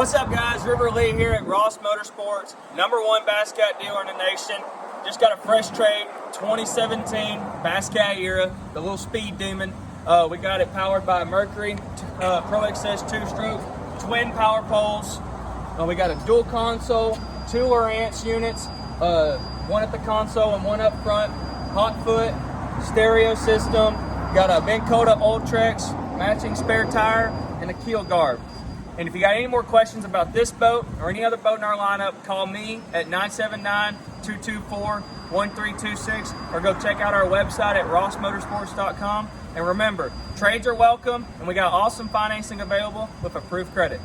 What's up, guys? River Lee here at Ross Motorsports, #1 Bass Cat dealer in the nation. Just got a fresh trade, 2017 Bass Cat EyrA, the little speed demon. We got it powered by Mercury, ProXS 2-stroke, twin power poles. We got a dual console, 2 Lowrance units, one at the console and one up front, hot foot, stereo system, got a Minn Kota Ultrex, matching spare tire, and a keel guard. And if you got any more questions about this boat or any other boat in our lineup, call me at 979-224-1326 or go check out our website at rossmotorsports.com. And remember, trades are welcome, and we got awesome financing available with approved credit.